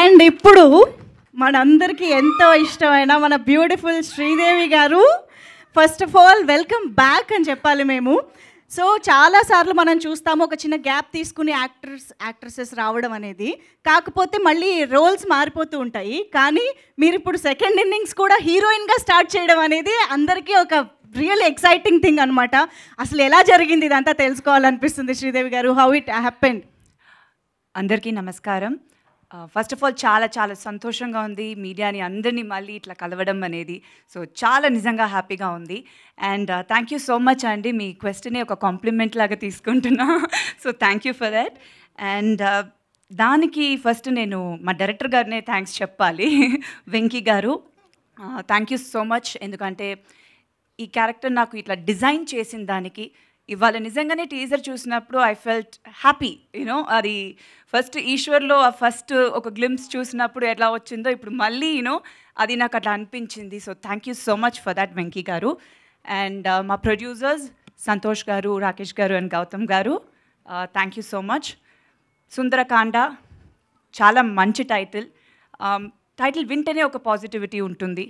And ఇప్పుడు మనందరికీ ఎంతో ఇష్టమైన మన బ్యూటిఫుల్ శ్రీదేవి గారు, first of all welcome back అని చెప్పాలి మేము. సో చాలాసార్లు మనం చూస్తాము ఒక చిన్న గ్యాప్ తీసుకుని యాక్ట్రెసెస్ రావడం అనేది, కాకపోతే మళ్ళీ రోల్స్ మారిపోతూ ఉంటాయి. కానీ మీరు ఇప్పుడు సెకండ్ ఇన్నింగ్స్ కూడా హీరోయిన్గా స్టార్ట్ చేయడం అనేది అందరికీ ఒక రియల్ ఎక్సైటింగ్ థింగ్ అనమాట. అసలు ఎలా జరిగింది ఇదంతా తెలుసుకోవాలనిపిస్తుంది శ్రీదేవి గారు. How it happened? అందరికీ నమస్కారం. ఫస్ట్ ఆఫ్ ఆల్ చాలా చాలా సంతోషంగా ఉంది మీడియాని అందరినీ మళ్ళీ ఇట్లా కలవడం అనేది. సో చాలా నిజంగా హ్యాపీగా ఉంది. And thank you so much అండి, మీ క్వశ్చనే ఒక కాంప్లిమెంట్ లాగా తీసుకుంటున్నా. So thank you for that. And దానికి ఫస్ట్ నేను మా డైరెక్టర్ గారినే థ్యాంక్స్ చెప్పాలి, వెంకీ గారు. Thank you so much. ఎందుకంటే ఈ క్యారెక్టర్ నాకు ఇట్లా డిజైన్ చేసిన దానికి ఇవాళ నిజంగానే టీజర్ చూసినప్పుడు ఐ ఫెల్ట్ హ్యాపీ. యూనో అది ఫస్ట్ ఈశ్వర్లో ఆ ఫస్ట్ ఒక గ్లిమ్స్ చూసినప్పుడు ఎలా వచ్చిందో ఇప్పుడు మళ్ళీ యూనో అది నాకు అట్లా అనిపించింది. So thank you so much for that Venky గారు. అండ్ మా ప్రొడ్యూసర్స్ సంతోష్ గారు, రాకేష్ గారు అండ్ గౌతమ్ గారు, thank you so much. Sundarakanda చాలా మంచి టైటిల్. టైటిల్ వింటేనే ఒక పాజిటివిటీ ఉంటుంది.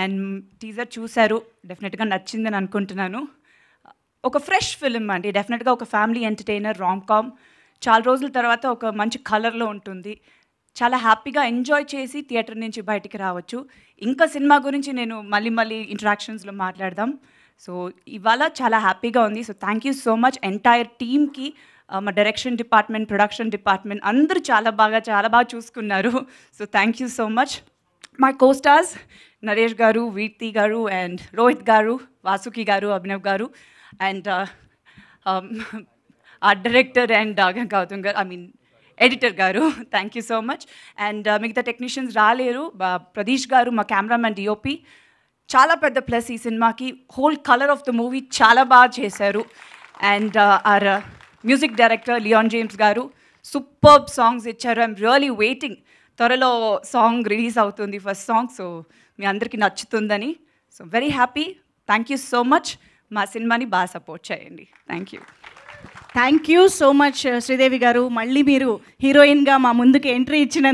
అండ్ టీజర్ చూశారు, డెఫినెట్గా నచ్చిందని అనుకుంటున్నాను. ఒక ఫ్రెష్ ఫిలిం అండి, డెఫినెట్గా ఒక ఫ్యామిలీ ఎంటర్టైనర్, రామ్ కామ్. చాలా రోజుల తర్వాత ఒక మంచి కలర్లో ఉంటుంది. చాలా హ్యాపీగా ఎంజాయ్ చేసి థియేటర్ నుంచి బయటికి రావచ్చు. ఇంకా సినిమా గురించి నేను మళ్ళీ ఇంటరాక్షన్స్లో మాట్లాడదాం. సో ఇవాళ చాలా హ్యాపీగా ఉంది. So thank you so much entire టీమ్కి. మా డైరెక్షన్ డిపార్ట్మెంట్, ప్రొడక్షన్ డిపార్ట్మెంట్ అందరూ చాలా బాగా చూసుకున్నారు. So thank you so much. My co-stars Naresh గారు, వీర్తి గారు అండ్ రోహిత్ గారు, Vasuki garu, Abhinav garu and art director and Gautam garu, editor garu, thank you so much. And మిగతా టెక్నీషియన్స్ రాలేరు. ప్రదీష్ గారు మా కెమెరామెన్, డిఓపి, చాలా పెద్ద ప్లస్ ఈ సినిమాకి. Whole colour of the movie చాలా బాగా చేశారు. And our music director Leon James garu superb songs ఇచ్చారు. ఐఎమ్ రియలీ వెయిటింగ్, త్వరలో సాంగ్ రిలీజ్ అవుతుంది, ఫస్ట్ సాంగ్. సో మీ అందరికీ నచ్చుతుందని. So very happy. Thank you so much. మా సినిమాని బాగా సపోర్ట్ చేయండి. Thank you so much Sridevi garu. మళ్ళీ మీరు హీరోయిన్గా మా ముందుకు ఎంట్రీ ఇచ్చినందుకు